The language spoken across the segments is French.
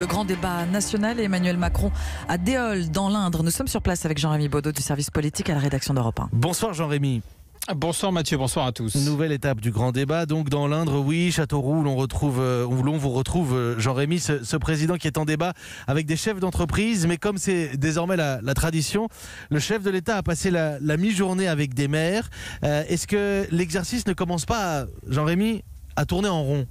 Le grand débat national et Emmanuel Macron à Déol dans l'Indre. Nous sommes sur place avec Jean-Rémy Baudot du service politique à la rédaction d'Europe 1. Bonsoir Jean-Rémy. Bonsoir Mathieu, bonsoir à tous. Nouvelle étape du grand débat, donc dans l'Indre, oui, Châteauroux, où l'on vous retrouve Jean-Rémy, ce président qui est en débat avec des chefs d'entreprise, mais comme c'est désormais la tradition, le chef de l'État a passé la mi-journée avec des maires. Est-ce que l'exercice ne commence pas, Jean-Rémy, à tourner en rond ?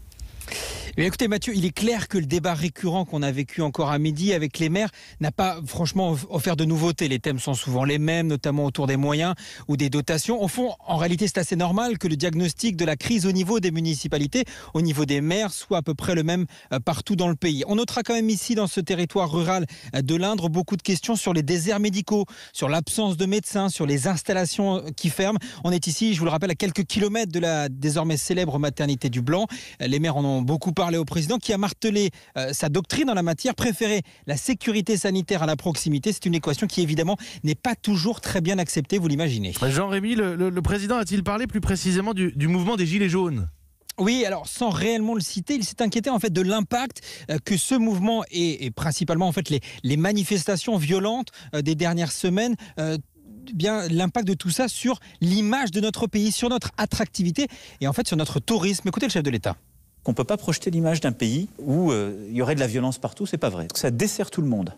Eh bien, écoutez Mathieu, il est clair que le débat récurrent qu'on a vécu encore à midi avec les maires n'a pas franchement offert de nouveautés. Les thèmes sont souvent les mêmes, notamment autour des moyens ou des dotations. Au fond, en réalité, c'est assez normal que le diagnostic de la crise au niveau des municipalités, au niveau des maires, soit à peu près le même partout dans le pays. On notera quand même ici, dans ce territoire rural de l'Indre, beaucoup de questions sur les déserts médicaux, sur l'absence de médecins, sur les installations qui ferment. On est ici, je vous le rappelle, à quelques kilomètres de la désormais célèbre maternité du Blanc. Les maires en ont beaucoup parlé au président qui a martelé sa doctrine en la matière, préférer la sécurité sanitaire à la proximité. C'est une équation qui évidemment n'est pas toujours très bien acceptée, vous l'imaginez. Jean-Rémy, le président a-t-il parlé plus précisément du mouvement des Gilets jaunes ? Oui, alors sans réellement le citer, il s'est inquiété en fait de l'impact que ce mouvement et principalement en fait les manifestations violentes des dernières semaines bien l'impact de tout ça sur l'image de notre pays, sur notre attractivité et en fait sur notre tourisme. Écoutez le chef de l'État. On ne peut pas projeter l'image d'un pays où il y aurait de la violence partout, c'est pas vrai. Ça dessert tout le monde.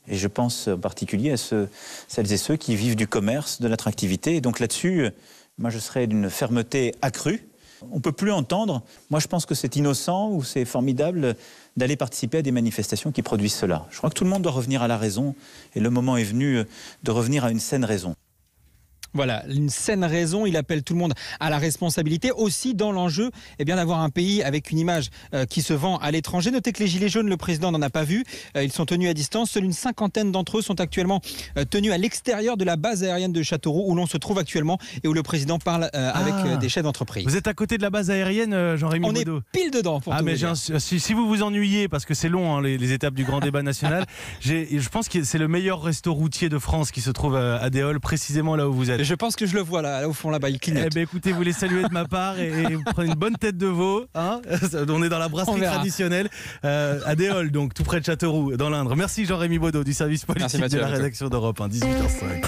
Et je pense en particulier à celles et ceux qui vivent du commerce, de l'attractivité. Et donc là-dessus, moi je serais d'une fermeté accrue. On ne peut plus entendre. Moi je pense que c'est innocent ou c'est formidable d'aller participer à des manifestations qui produisent cela. Je crois que tout le monde doit revenir à la raison. Et le moment est venu de revenir à une saine raison. Voilà, une saine raison, il appelle tout le monde à la responsabilité, aussi dans l'enjeu d'avoir un pays avec une image qui se vend à l'étranger. Notez que les Gilets jaunes, le président n'en a pas vu, ils sont tenus à distance, seule une cinquantaine d'entre eux sont actuellement tenus à l'extérieur de la base aérienne de Châteauroux où l'on se trouve actuellement et où le président parle avec des chefs d'entreprise. Vous êtes à côté de la base aérienne, Jean-Rémy Baudot ? On est pile dedans pour tout mais dire. Si vous vous ennuyez, parce que c'est long les étapes du grand débat national, je pense que c'est le meilleur resto routier de France qui se trouve à Déol, précisément là où vous êtes. Je pense que je le vois là au fond là-bas, il clignote. Eh bien, écoutez, vous les saluez de ma part et vous prenez une bonne tête de veau. Hein, on est dans la brasserie traditionnelle à Déol, donc tout près de Châteauroux, dans l'Indre. Merci Jean-Rémy Baudot du service politique de la rédaction d'Europe 1, 18h05.